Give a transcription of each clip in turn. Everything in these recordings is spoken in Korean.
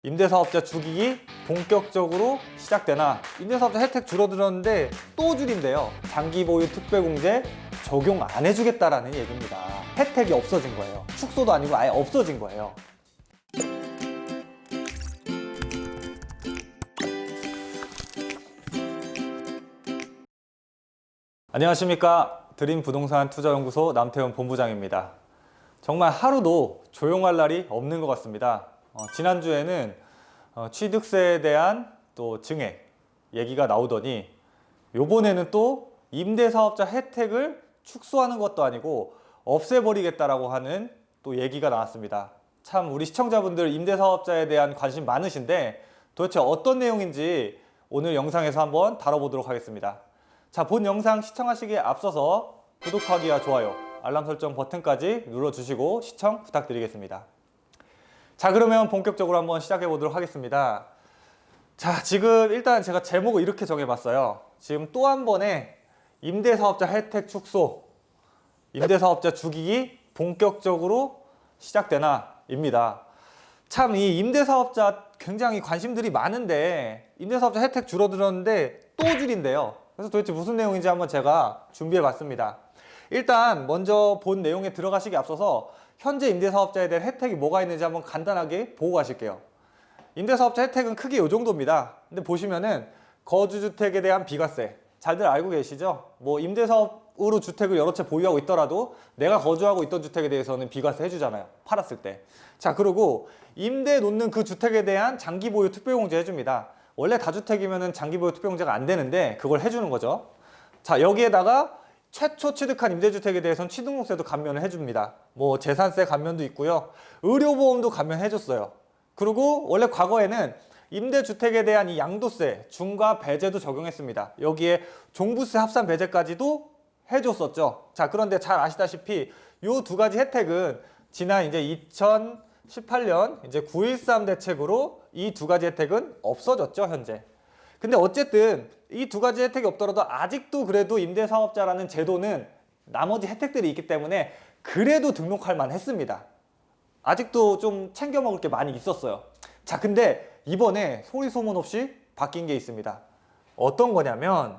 임대사업자 죽이기 본격적으로 시작되나? 임대사업자 혜택 줄어들었는데 또 줄인대요. 장기보유 특별공제 적용 안 해주겠다라는 얘기입니다. 혜택이 없어진 거예요. 축소도 아니고 아예 없어진 거예요. 안녕하십니까. 드림부동산 투자연구소 남태훈 본부장입니다. 정말 하루도 조용할 날이 없는 것 같습니다. 지난주에는 취득세에 대한 또 증액 얘기가 나오더니 요번에는 또 임대사업자 혜택을 축소하는 것도 아니고 없애버리겠다라고 하는 또 얘기가 나왔습니다. 참 우리 시청자분들 임대사업자에 대한 관심 많으신데 도대체 어떤 내용인지 오늘 영상에서 한번 다뤄보도록 하겠습니다. 자, 본 영상 시청하시기에 앞서서 구독하기와 좋아요, 알람 설정 버튼까지 눌러주시고 시청 부탁드리겠습니다. 자, 그러면 본격적으로 한번 시작해 보도록 하겠습니다. 자, 지금 일단 제가 제목을 이렇게 정해봤어요. 지금 또 한 번의 임대사업자 혜택 축소, 임대사업자 죽이기 본격적으로 시작되나 입니다. 참 이 임대사업자 굉장히 관심들이 많은데 임대사업자 혜택 줄어들었는데 또 줄인대요. 그래서 도대체 무슨 내용인지 한번 제가 준비해 봤습니다. 일단 먼저 본 내용에 들어가시기 앞서서 현재 임대사업자에 대한 혜택이 뭐가 있는지 한번 간단하게 보고 가실게요. 임대사업자 혜택은 크게 이 정도입니다. 근데 보시면은 거주주택에 대한 비과세 잘들 알고 계시죠? 뭐 임대사업으로 주택을 여러 채 보유하고 있더라도 내가 거주하고 있던 주택에 대해서는 비과세 해주잖아요. 팔았을 때. 자, 그리고 임대 놓는 그 주택에 대한 장기보유 특별공제 해줍니다. 원래 다주택이면은 장기보유 특별공제가 안 되는데 그걸 해주는 거죠. 자, 여기에다가 최초 취득한 임대주택에 대해서는 취등록세도 감면을 해줍니다. 뭐 재산세 감면도 있고요. 의료보험도 감면해줬어요. 그리고 원래 과거에는 임대주택에 대한 이 양도세, 중과 배제도 적용했습니다. 여기에 종부세 합산 배제까지도 해줬었죠. 자, 그런데 잘 아시다시피 이 두 가지 혜택은 지난 이제 2018년 이제 9.13 대책으로 이 두 가지 혜택은 없어졌죠, 현재. 근데 어쨌든 이 두 가지 혜택이 없더라도 아직도 그래도 임대사업자라는 제도는 나머지 혜택들이 있기 때문에 그래도 등록할 만 했습니다. 아직도 좀 챙겨 먹을 게 많이 있었어요. 자, 근데 이번에 소리 소문 없이 바뀐 게 있습니다. 어떤 거냐면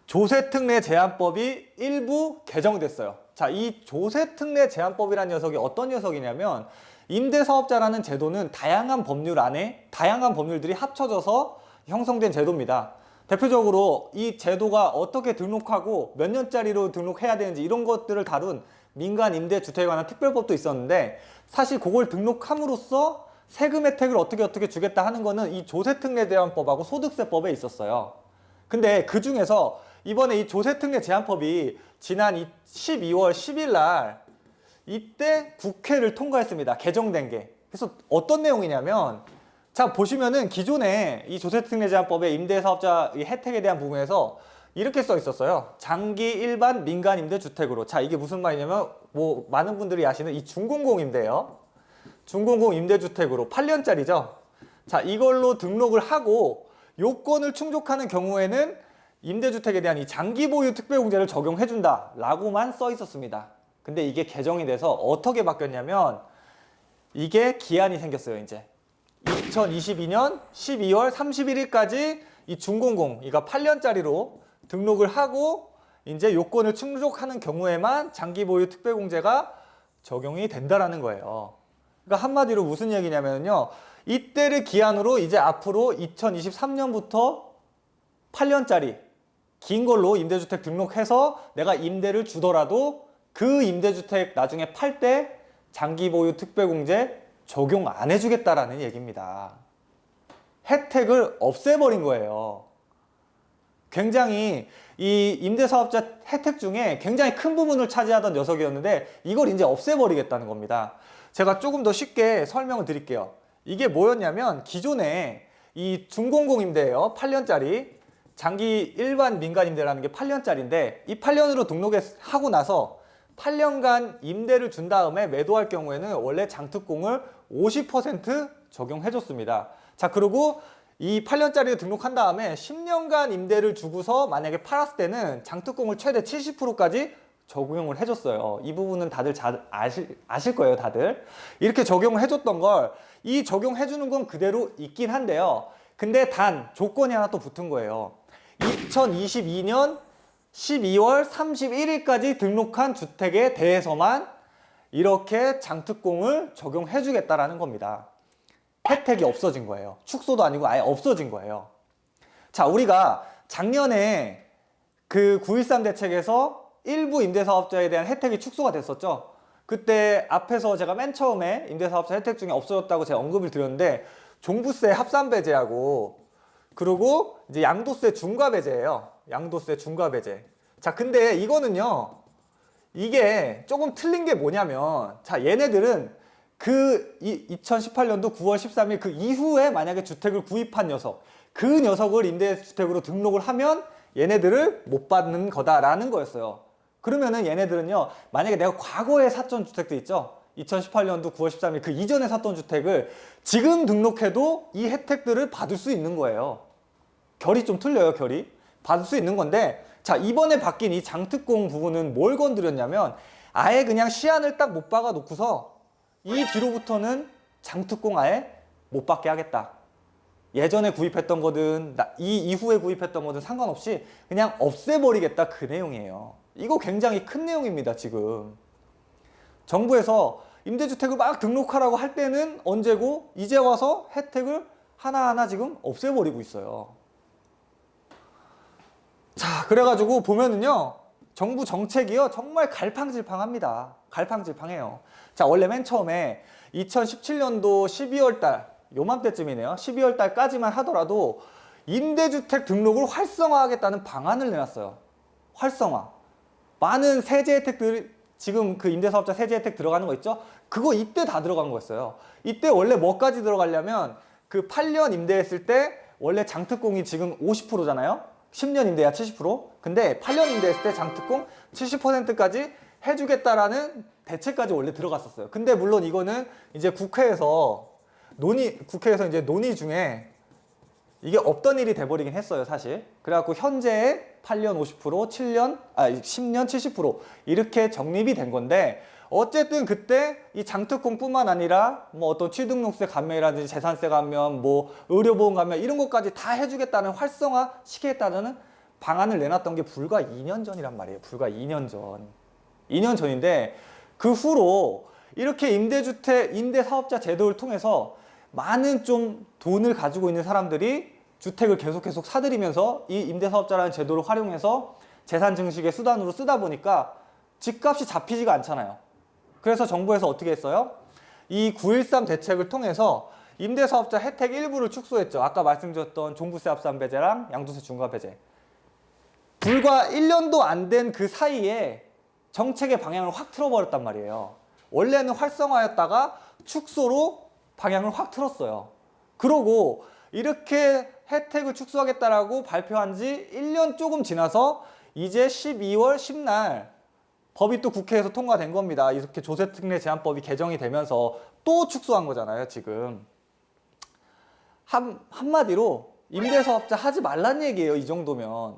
조세특례 제한법이 일부 개정됐어요. 자, 이 조세특례 제한법이라는 녀석이 어떤 녀석이냐면 임대사업자라는 제도는 다양한 법률 안에 다양한 법률들이 합쳐져서 형성된 제도입니다. 대표적으로 이 제도가 어떻게 등록하고 몇 년짜리로 등록해야 되는지 이런 것들을 다룬 민간 임대주택에 관한 특별법도 있었는데 사실 그걸 등록함으로써 세금 혜택을 어떻게 주겠다 하는 거는 이 조세특례 제한법하고 소득세법에 있었어요. 근데 그 중에서 이번에 이 조세특례 제한법이 지난 12월 10일 날 이때 국회를 통과했습니다. 개정된 게. 그래서 어떤 내용이냐면 자, 보시면은 기존에 이 조세특례 제한법의 임대사업자 혜택에 대한 부분에서 이렇게 써 있었어요. 장기 일반 민간 임대주택으로. 자, 이게 무슨 말이냐면 뭐 많은 분들이 아시는 이 중공공인데요. 중공공 임대주택으로 8년짜리죠. 자, 이걸로 등록을 하고 요건을 충족하는 경우에는 임대주택에 대한 이 장기보유 특별공제를 적용해준다 라고만 써 있었습니다. 근데 이게 개정이 돼서 어떻게 바뀌었냐면 이게 기한이 생겼어요. 이제 2022년 12월 31일까지 이 중공공, 이거 8년짜리로 등록을 하고 이제 요건을 충족하는 경우에만 장기보유 특별공제가 적용이 된다라는 거예요. 그러니까 한마디로 무슨 얘기냐면요. 이때를 기한으로 이제 앞으로 2023년부터 8년짜리 긴 걸로 임대주택 등록해서 내가 임대를 주더라도 그 임대주택 나중에 팔 때 장기보유 특별공제 적용 안 해주겠다라는 얘기입니다. 혜택을 없애버린 거예요. 굉장히 이 임대사업자 혜택 중에 굉장히 큰 부분을 차지하던 녀석이었는데 이걸 이제 없애버리겠다는 겁니다. 제가 조금 더 쉽게 설명을 드릴게요. 이게 뭐였냐면 기존에 이 중공공 임대예요. 8년짜리 장기 일반 민간 임대라는 게 8년짜리인데 이 8년으로 등록하고 나서 8년간 임대를 준 다음에 매도할 경우에는 원래 장특공을 50% 적용해줬습니다. 자, 그리고 이 8년짜리를 등록한 다음에 10년간 임대를 주고서 만약에 팔았을 때는 장특공을 최대 70%까지 적용을 해줬어요. 이 부분은 다들 잘 아실 거예요, 다들. 이렇게 적용을 해줬던 걸 이 적용해주는 건 그대로 있긴 한데요. 근데 단 조건이 하나 또 붙은 거예요. 2022년 12월 31일까지 등록한 주택에 대해서만 이렇게 장특공을 적용해주겠다라는 겁니다. 혜택이 없어진 거예요. 축소도 아니고 아예 없어진 거예요. 자, 우리가 작년에 그 9.13 대책에서 일부 임대사업자에 대한 혜택이 축소가 됐었죠. 그때 앞에서 제가 맨 처음에 임대사업자 혜택 중에 없어졌다고 제가 언급을 드렸는데, 종부세 합산배제하고 그리고 이제 양도세 중과배제예요. 양도세 중과배제. 자, 근데 이거는요, 이게 조금 틀린 게 뭐냐면, 자, 얘네들은 그 2018년도 9월 13일 그 이후에 만약에 주택을 구입한 녀석, 그 녀석을 임대주택으로 등록을 하면 얘네들을 못 받는 거다라는 거였어요. 그러면은 얘네들은요, 만약에 내가 과거에 샀던 주택도 있죠, 2018년도 9월 13일 그 이전에 샀던 주택을 지금 등록해도 이 혜택들을 받을 수 있는 거예요. 결이 좀 틀려요. 결이 받을 수 있는 건데, 자, 이번에 바뀐 이 장특공 부분은 뭘 건드렸냐면, 아예 그냥 시한을 딱 못 박아 놓고서 이 뒤로부터는 장특공 아예 못 받게 하겠다. 예전에 구입했던 거든 이 이후에 구입했던 거든 상관없이 그냥 없애버리겠다, 그 내용이에요. 이거 굉장히 큰 내용입니다. 지금 정부에서 임대주택을 막 등록하라고 할 때는 언제고, 이제 와서 혜택을 하나하나 지금 없애버리고 있어요. 자, 그래가지고 보면은요, 정부 정책이요, 정말 갈팡질팡합니다. 갈팡질팡해요. 자, 원래 맨 처음에 2017년도 12월 달, 요맘때쯤이네요. 12월 달까지만 하더라도 임대주택 등록을 활성화하겠다는 방안을 내놨어요. 활성화. 많은 세제 혜택들, 지금 그 임대사업자 세제 혜택 들어가는 거 있죠? 그거 이때 다 들어간 거였어요. 이때 원래 뭐까지 들어가려면, 그 8년 임대했을 때 원래 장특공이 지금 50%잖아요. 10년 임대야 70%. 근데 8년 임대했을 때 장특공 70%까지 해주겠다라는 대책까지 원래 들어갔었어요. 근데 물론 이거는 이제 국회에서 이제 논의 중에 이게 없던 일이 돼버리긴 했어요, 사실. 그래갖고 현재의 8년 50%, 10년 70% 이렇게 적립이 된 건데, 어쨌든 그때 이 장특공뿐만 아니라 뭐 어떤 취등록세 감면이라든지 재산세 감면, 뭐 의료보험 감면 이런 것까지 다 해주겠다는, 활성화 시키겠다는 방안을 내놨던 게 불과 2년 전이란 말이에요. 불과 2년 전. 2년 전인데 그 후로 이렇게 임대사업자 제도를 통해서 많은 좀 돈을 가지고 있는 사람들이 주택을 계속 사들이면서 이 임대사업자라는 제도를 활용해서 재산 증식의 수단으로 쓰다 보니까 집값이 잡히지가 않잖아요. 그래서 정부에서 어떻게 했어요? 이 9.13 대책을 통해서 임대사업자 혜택 일부를 축소했죠. 아까 말씀드렸던 종부세 합산배제랑 양도세 중과배제. 불과 1년도 안 된 그 사이에 정책의 방향을 확 틀어버렸단 말이에요. 원래는 활성화였다가 축소로 방향을 확 틀었어요. 그러고 이렇게 혜택을 축소하겠다라고 발표한 지 1년 조금 지나서 이제 12월 10날 법이 또 국회에서 통과된 겁니다. 이렇게 조세특례 제한법이 개정이 되면서 또 축소한 거잖아요, 지금. 한마디로 임대사업자 하지 말란 얘기예요, 이 정도면.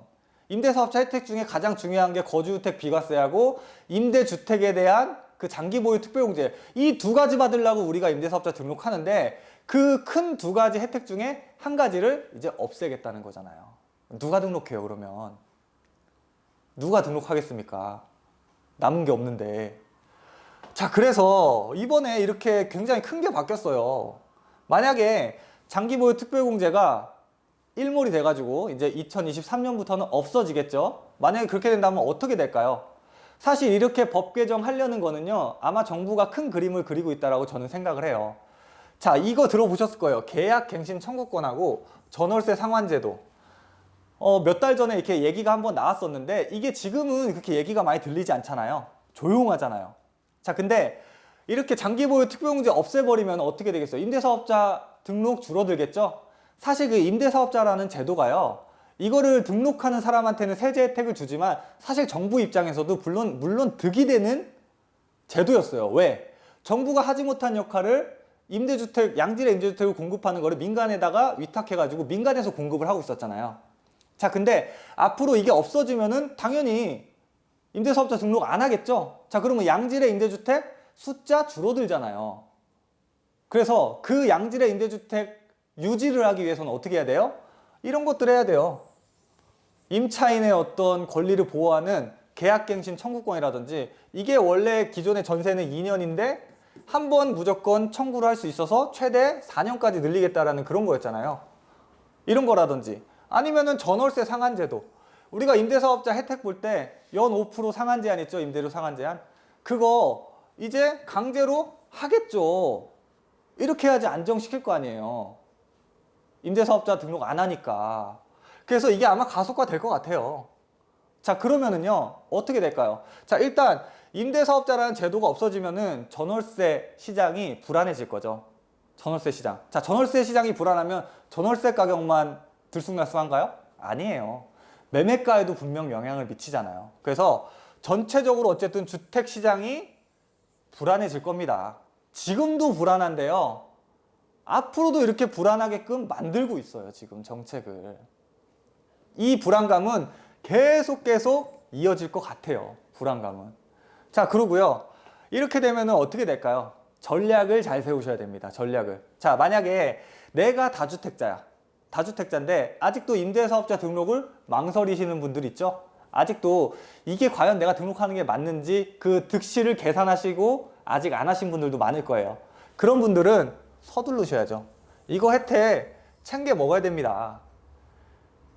임대사업자 혜택 중에 가장 중요한 게 거주주택 비과세하고 임대주택에 대한 그 장기보유 특별공제, 이 두 가지 받으려고 우리가 임대사업자 등록하는데, 그 큰 두 가지 혜택 중에 한 가지를 이제 없애겠다는 거잖아요. 누가 등록해요, 그러면? 누가 등록하겠습니까? 남은 게 없는데. 자, 그래서 이번에 이렇게 굉장히 큰 게 바뀌었어요. 만약에 장기보유 특별공제가 일몰이 돼가지고 이제 2023년부터는 없어지겠죠. 만약에 그렇게 된다면 어떻게 될까요? 사실 이렇게 법 개정하려는 거는요, 아마 정부가 큰 그림을 그리고 있다라고 저는 생각을 해요. 자, 이거 들어보셨을 거예요. 계약갱신 청구권하고 전월세 상환제도. 몇 달 전에 이렇게 얘기가 한번 나왔었는데, 이게 지금은 그렇게 얘기가 많이 들리지 않잖아요. 조용하잖아요. 자, 근데 이렇게 장기보유 특별공제 없애버리면 어떻게 되겠어요? 임대사업자 등록 줄어들겠죠? 사실 그 임대사업자라는 제도가요, 이거를 등록하는 사람한테는 세제 혜택을 주지만 사실 정부 입장에서도 물론 득이 되는 제도였어요. 왜? 정부가 하지 못한 역할을 임대주택, 양질의 임대주택을 공급하는 거를 민간에다가 위탁해가지고 민간에서 공급을 하고 있었잖아요. 자, 근데 앞으로 이게 없어지면은 당연히 임대사업자 등록 안 하겠죠? 자, 그러면 양질의 임대주택 숫자 줄어들잖아요. 그래서 그 양질의 임대주택 유지를 하기 위해서는 어떻게 해야 돼요? 이런 것들 해야 돼요. 임차인의 어떤 권리를 보호하는 계약갱신 청구권이라든지, 이게 원래 기존의 전세는 2년인데 한 번 무조건 청구를 할 수 있어서 최대 4년까지 늘리겠다라는 그런 거였잖아요. 이런 거라든지, 아니면은 전월세 상한제도. 우리가 임대사업자 혜택 볼 때 연 5% 상한 제한 있죠? 임대료 상한 제한. 그거 이제 강제로 하겠죠. 이렇게 해야지 안정시킬 거 아니에요. 임대사업자 등록 안 하니까. 그래서 이게 아마 가속화 될 것 같아요. 자, 그러면은요, 어떻게 될까요? 자, 일단 임대사업자라는 제도가 없어지면은 전월세 시장이 불안해질 거죠. 전월세 시장. 자, 전월세 시장이 불안하면 전월세 가격만 들쑥날쑥한가요? 아니에요. 매매가에도 분명 영향을 미치잖아요. 그래서 전체적으로 어쨌든 주택 시장이 불안해질 겁니다. 지금도 불안한데요. 앞으로도 이렇게 불안하게끔 만들고 있어요. 지금 정책을. 이 불안감은 계속 이어질 것 같아요. 불안감은. 자, 그러고요. 이렇게 되면 어떻게 될까요? 전략을 잘 세우셔야 됩니다. 전략을. 자, 만약에 내가 다주택자야. 다주택자인데 아직도 임대사업자 등록을 망설이시는 분들 있죠? 아직도 이게 과연 내가 등록하는 게 맞는지 그 득실을 계산하시고 아직 안 하신 분들도 많을 거예요. 그런 분들은 서두르셔야죠. 이거 혜택 챙겨 먹어야 됩니다.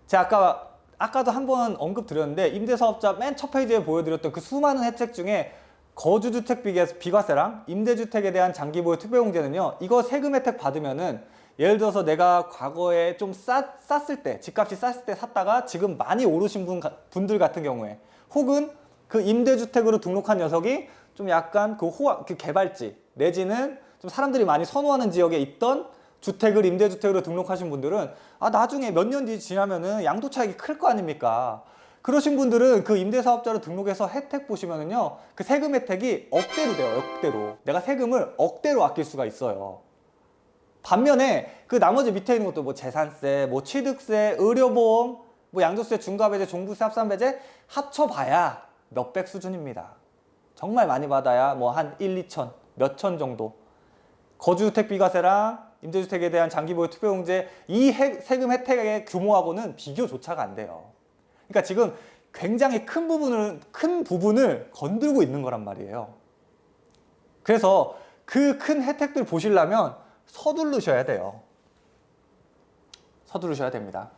제가 아까도 한번 언급드렸는데, 임대사업자 맨 첫 페이지에 보여드렸던 그 수많은 혜택 중에 거주주택 비과세랑 임대주택에 대한 장기보유 특별공제는요, 이거 세금 혜택 받으면은, 예를 들어서 내가 과거에 좀 쌌을 때, 집값이 쌌을 때 샀다가 지금 많이 오르신 분들 같은 경우에, 혹은 그 임대주택으로 등록한 녀석이 좀 약간 그 개발지 내지는 좀 사람들이 많이 선호하는 지역에 있던 주택을 임대주택으로 등록하신 분들은 나중에 몇 년 뒤 지나면은 양도 차익이 클 거 아닙니까? 그러신 분들은 그 임대사업자로 등록해서 혜택 보시면은요, 그 세금 혜택이 억대로 돼요. 억대로. 내가 세금을 억대로 아낄 수가 있어요. 반면에 그 나머지 밑에 있는 것도 뭐 재산세, 뭐 취득세, 의료보험, 뭐 양도세, 중과배제, 종부세, 합산배제 합쳐봐야 몇백 수준입니다. 정말 많이 받아야 뭐 한 1, 2천, 몇천 정도. 거주주택 비과세랑 임대주택에 대한 장기보유 특별공제, 이 세금 혜택의 규모하고는 비교조차가 안 돼요. 그러니까 지금 굉장히 큰 부분을 건들고 있는 거란 말이에요. 그래서 그 큰 혜택들 보시려면 서두르셔야 돼요. 서두르셔야 됩니다.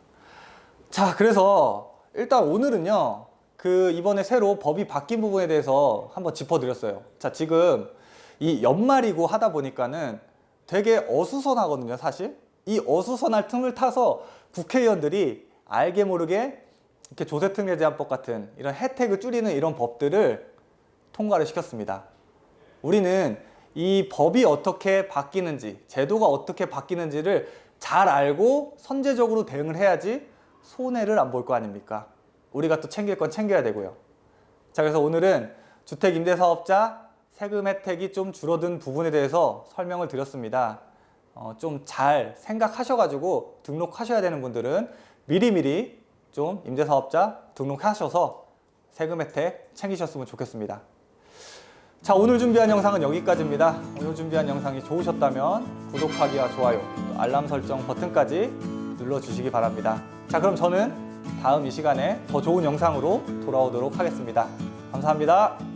자, 그래서 일단 오늘은요, 이번에 새로 법이 바뀐 부분에 대해서 한번 짚어드렸어요. 자, 지금 이 연말이고 하다 보니까는 되게 어수선하거든요, 사실. 이 어수선할 틈을 타서 국회의원들이 알게 모르게 이렇게 조세특례제한법 같은 이런 혜택을 줄이는 이런 법들을 통과를 시켰습니다. 우리는 이 법이 어떻게 바뀌는지, 제도가 어떻게 바뀌는지를 잘 알고 선제적으로 대응을 해야지 손해를 안 볼 거 아닙니까? 우리가 또 챙길 건 챙겨야 되고요. 자, 그래서 오늘은 주택임대사업자 세금 혜택이 좀 줄어든 부분에 대해서 설명을 드렸습니다. 좀 잘 생각하셔가지고 등록하셔야 되는 분들은 미리미리 좀 임대사업자 등록하셔서 세금 혜택 챙기셨으면 좋겠습니다. 자, 오늘 준비한 영상은 여기까지입니다. 오늘 준비한 영상이 좋으셨다면 구독하기와 좋아요, 또 알람 설정 버튼까지 눌러주시기 바랍니다. 자, 그럼 저는 다음 이 시간에 더 좋은 영상으로 돌아오도록 하겠습니다. 감사합니다.